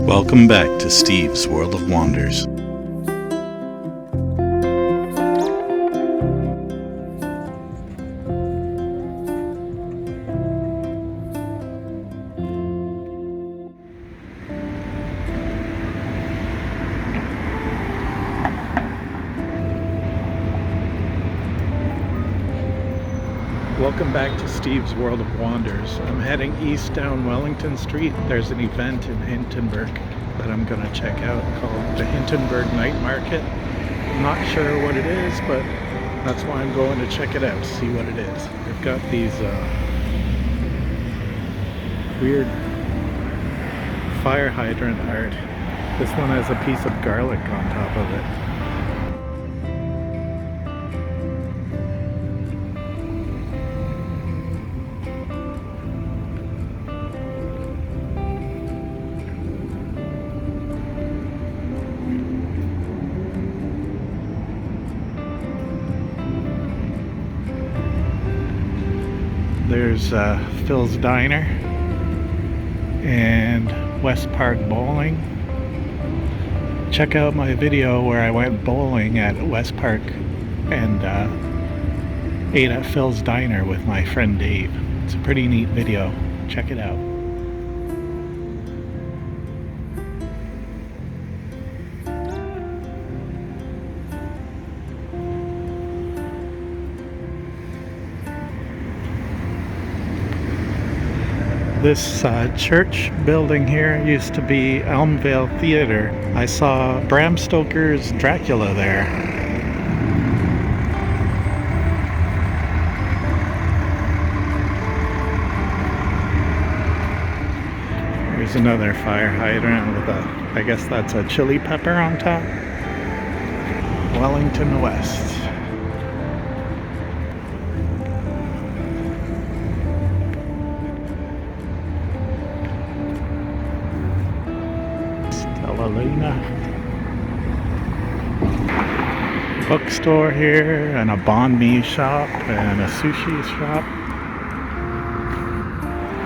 Welcome back to Steve's World of Wonders. Welcome back to Steve's World of Wonders. I'm heading east down Wellington Street. There's an event in Hintonburg that I'm going to check out called the Hintonburg Night Market. I'm not sure what it is, but that's why I'm going to check it out, to see what it is. They've got these weird fire hydrant art. This one has a piece of garlic on top of it. There's Phil's Diner and West Park Bowling. Check out my video where I went bowling at West Park and ate at Phil's Diner with my friend Dave. It's a pretty neat video. Check it out. This church building here used to be Elmvale Theater. I saw Bram Stoker's Dracula there. Here's another fire hydrant with I guess that's a chili pepper on top. Wellington West. Bookstore here, and a banh mi shop, and a sushi shop.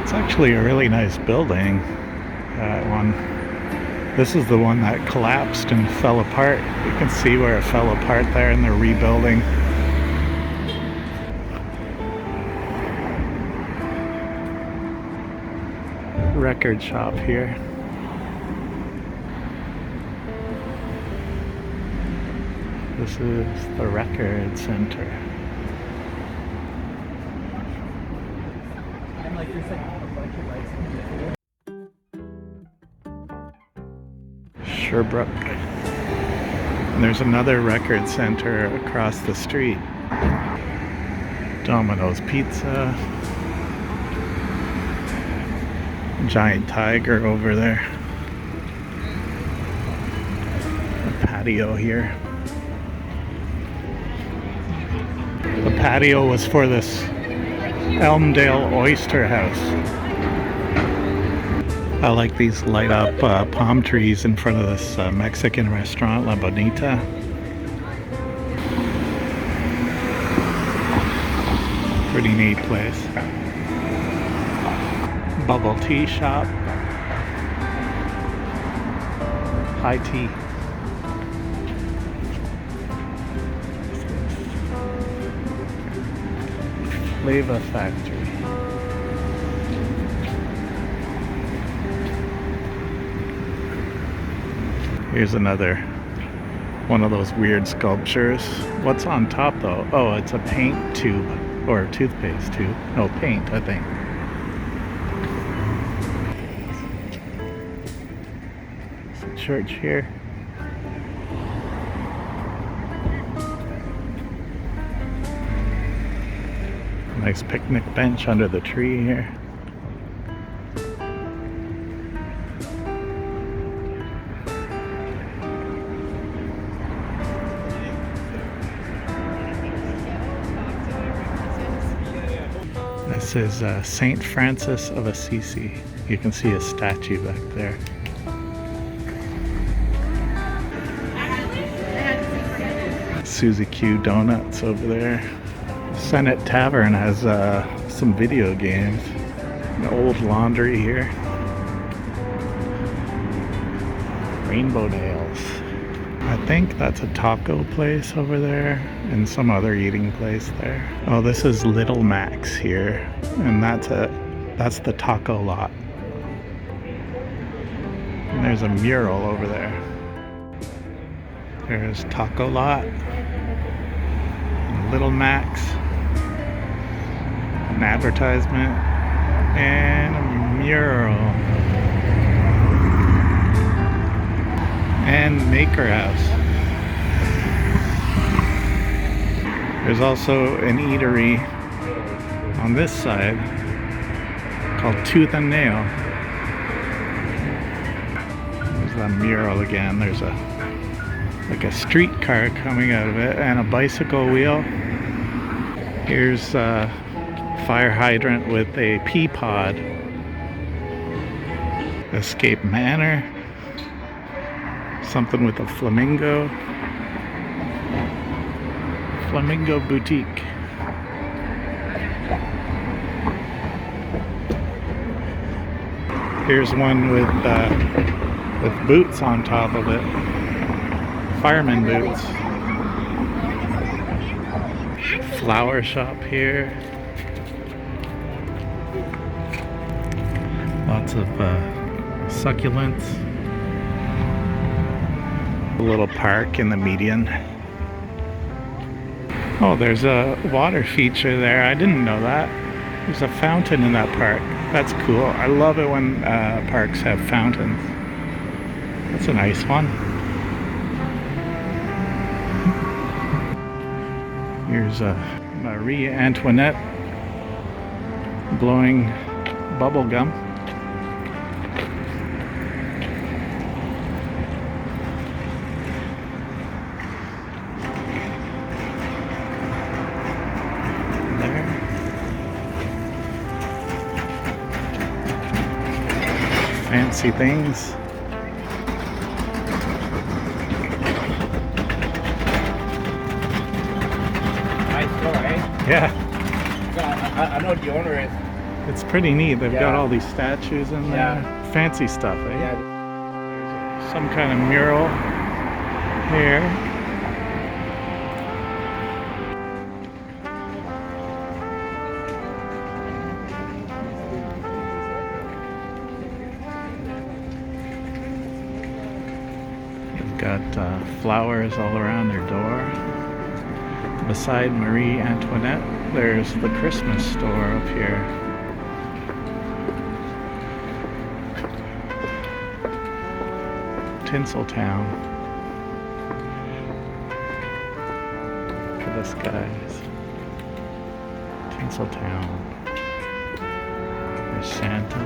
It's actually a really nice building. This is the one that collapsed and fell apart. You can see where it fell apart there, and they're rebuilding. Record shop here. This is the record center. Sherbrooke. And there's another record center across the street. Domino's Pizza. Giant tiger over there. A patio here. The patio was for this Elmdale Oyster House. I like these light up palm trees in front of this Mexican restaurant, La Bonita. Pretty neat place. Bubble tea shop. High tea. Flava Factory. Here's another one of those weird sculptures. What's on top though? Oh, it's a paint tube or a toothpaste tube. No, paint, I think. It's a church here. Nice picnic bench under the tree here. This is St. Francis of Assisi. You can see a statue back there. Susie Q Donuts over there. Senate Tavern has some video games. An old laundry here. Rainbow Nails. I think that's a taco place over there and some other eating place there. Oh, this is Little Mac's here, and that's the taco lot. And there's a mural over there. There's Taco Lot, Little Mac's, an advertisement, and a mural. And Maker House. There's also an eatery on this side called Tooth and Nail. There's that mural again. There's like a streetcar coming out of it and a bicycle wheel. Here's a fire hydrant with a pea pod. Escape Manor. Something with a flamingo. Flamingo Boutique. Here's one with boots on top of it. Fireman boots. Flower shop here. Lots of succulents. A little park in the median. Oh, there's a water feature there. I didn't know that. There's a fountain in that park. That's cool. I love it when parks have fountains. That's a nice one. Here's Marie Antoinette blowing bubble gum. Fancy things. Nice store, eh? Yeah. I know the owner is. It's pretty neat. They've got all these statues in there. Fancy stuff, eh? Yeah. Some kind of mural here. Got flowers all around their door. Beside Marie Antoinette, there's the Christmas store up here. Tinseltown. Look at the skies. Tinseltown. There's Santa.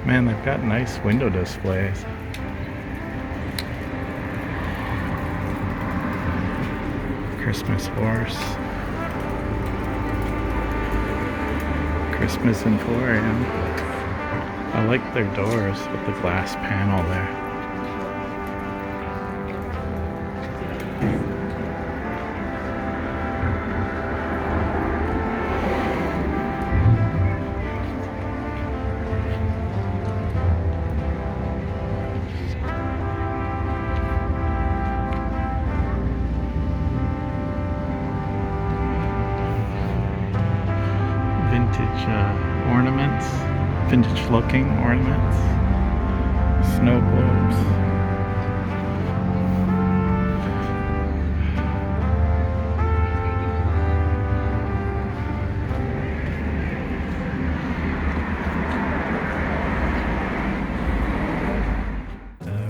Man, they've got nice window displays. Christmas horse. Christmas Emporium. I like their doors with the glass panel there. Vintage ornaments, vintage looking ornaments, snow globes.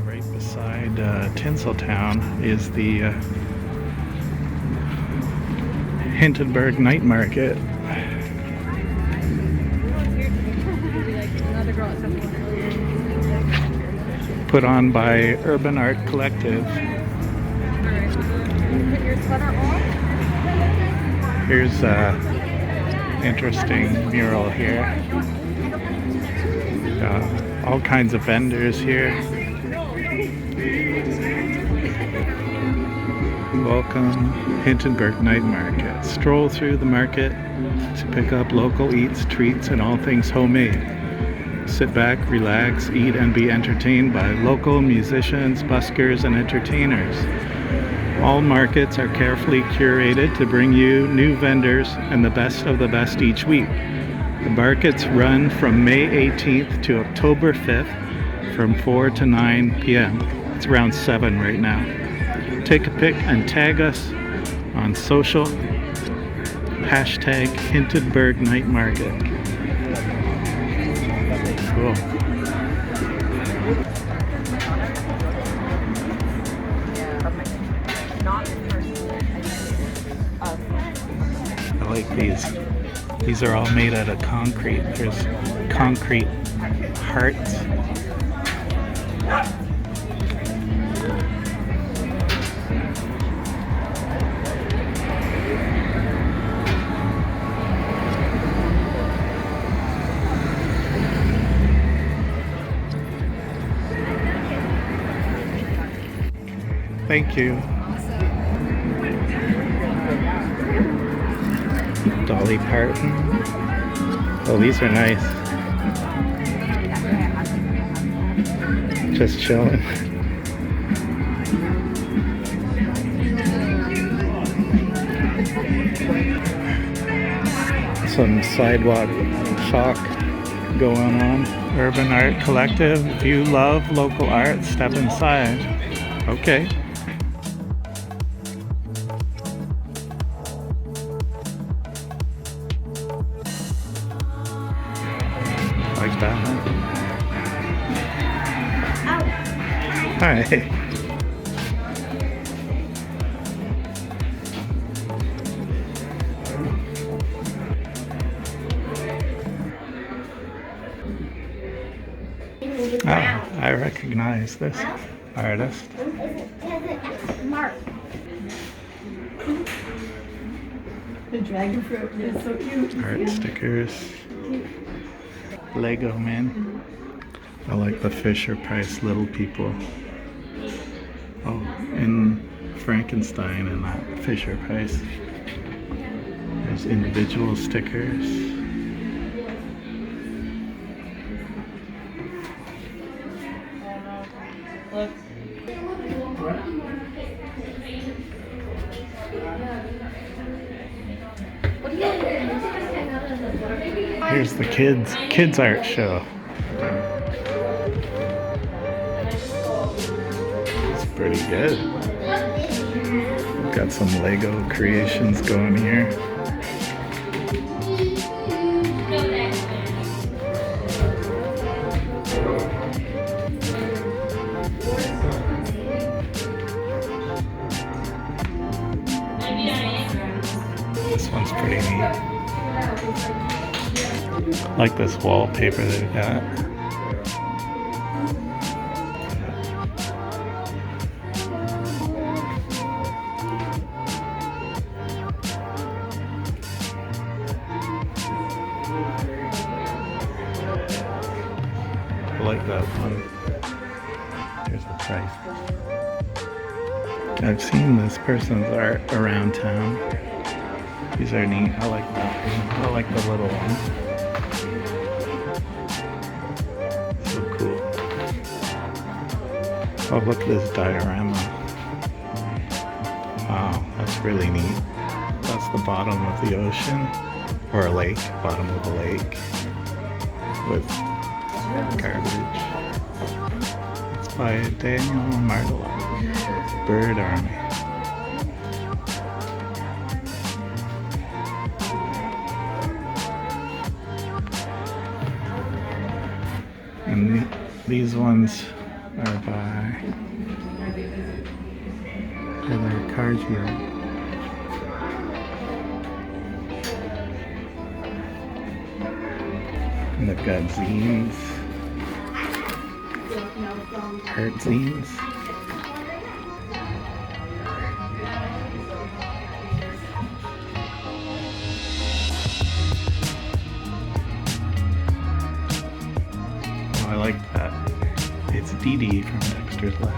Right beside Tinseltown is the Hintonburg Night Market. Put on by Urban Art Collective. Here's a interesting mural here. All kinds of vendors here. Welcome, Hintonburg Night Market. Stroll through the market to pick up local eats, treats, and all things homemade. Sit back, relax, eat, and be entertained by local musicians, buskers, and entertainers. All markets are carefully curated to bring you new vendors and the best of the best each week. The markets run from May 18th to October 5th from 4 to 9 p.m. It's around 7 right now. Take a pic and tag us on social. Hashtag Hintonburg Night Market. Cool. I like these. These are all made out of concrete. There's concrete hearts. Thank you. Dolly Parton. Oh, these are nice. Just chilling. Some sidewalk chalk going on. Urban Art Collective. If you love local art, step inside. Okay. Like that, huh? Hi. Oh, I recognize this artist. Mark. The dragon fruit is so cute. Art stickers. Lego man. I like the Fisher Price Little People. Oh, and Frankenstein and that Fisher Price. There's individual stickers. Look. Here's the kids art show. It's pretty good. Got some Lego creations going here. This one's pretty neat. I like this wallpaper they've got. I like that one. Here's the price. I've seen this person's art around town. These are neat. I like that one. I like the little one. So cool. Oh, look at this diorama. Wow, that's really neat. That's the bottom of the ocean. Or a lake. Bottom of a lake. With garbage. It's by Daniel Martela. Bird Army. And these ones are by Heather Cargill. And they've got zines. Art zines. I like that. It's Dee Dee from Dexter's Lab.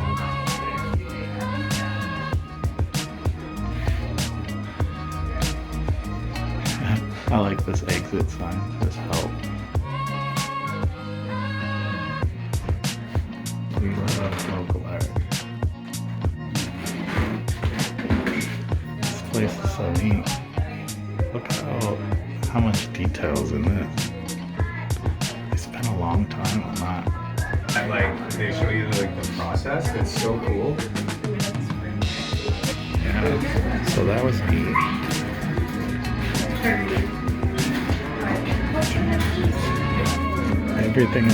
I like this exit sign, this help. how much details in this. They spent a long time on that. And like they show you like the process. It's so cool. Yeah. So that was neat. Everything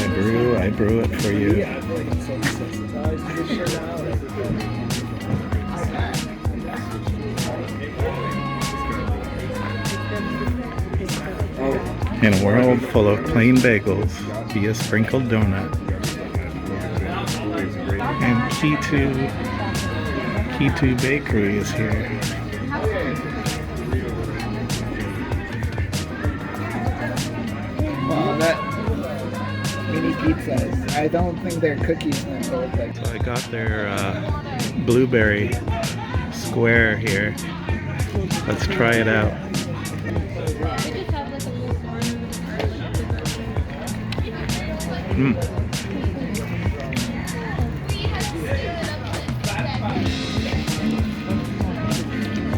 I brew it for you. In a world full of plain bagels, be a sprinkled donut. And Key2 Bakery is here. Wow, that mini pizzas. I don't think they're cookies in the old like. So I got their blueberry square here. Let's try it out.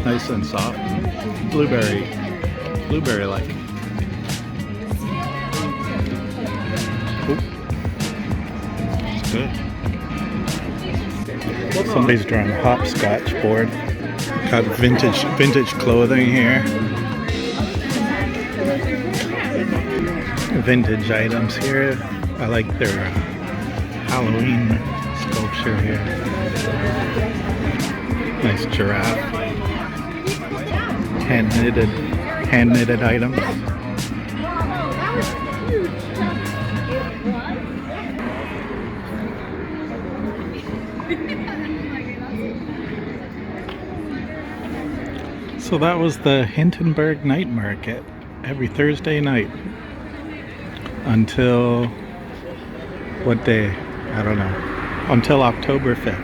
Nice and soft. Blueberry-like. Oop. It's good. Somebody's drawing a hopscotch board. Got vintage clothing here. Vintage items here. I like their Halloween sculpture here. Nice giraffe. Hand knitted items. So that was the Hintonburg Night Market every Thursday night until what day? I don't know. Until October 5th.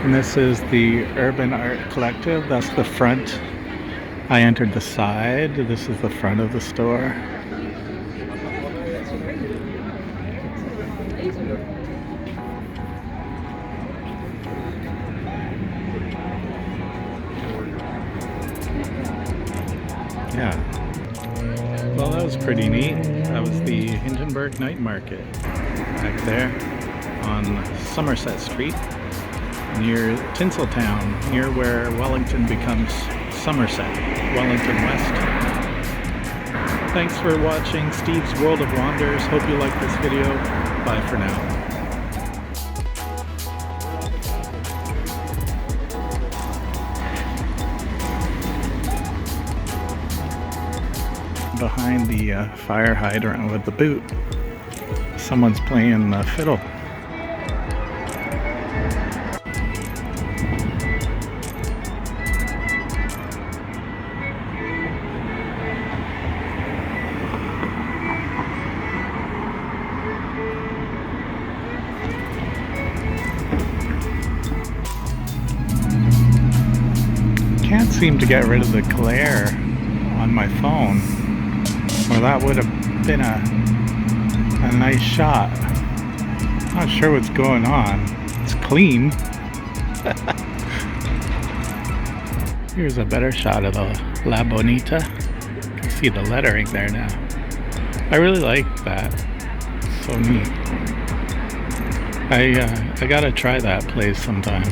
And this is the Urban Art Collective. That's the front. I entered the side. This is the front of the store. Yeah. Well, that was pretty neat. That was the Hintonburg Night Market back there on Somerset Street near Tinseltown, near where Wellington becomes Somerset, Wellington West. Thanks for watching Steve's World of Wonders. Hope you like this video. Bye for now. Behind the fire hydrant with the boot, someone's playing the fiddle. Can't seem to get rid of the glare on my phone. Well, that would have been a nice shot. Not sure what's going on. It's clean. Here's a better shot of the La Bonita. You can see the lettering there now. I really like that. So neat. I gotta try that place sometime.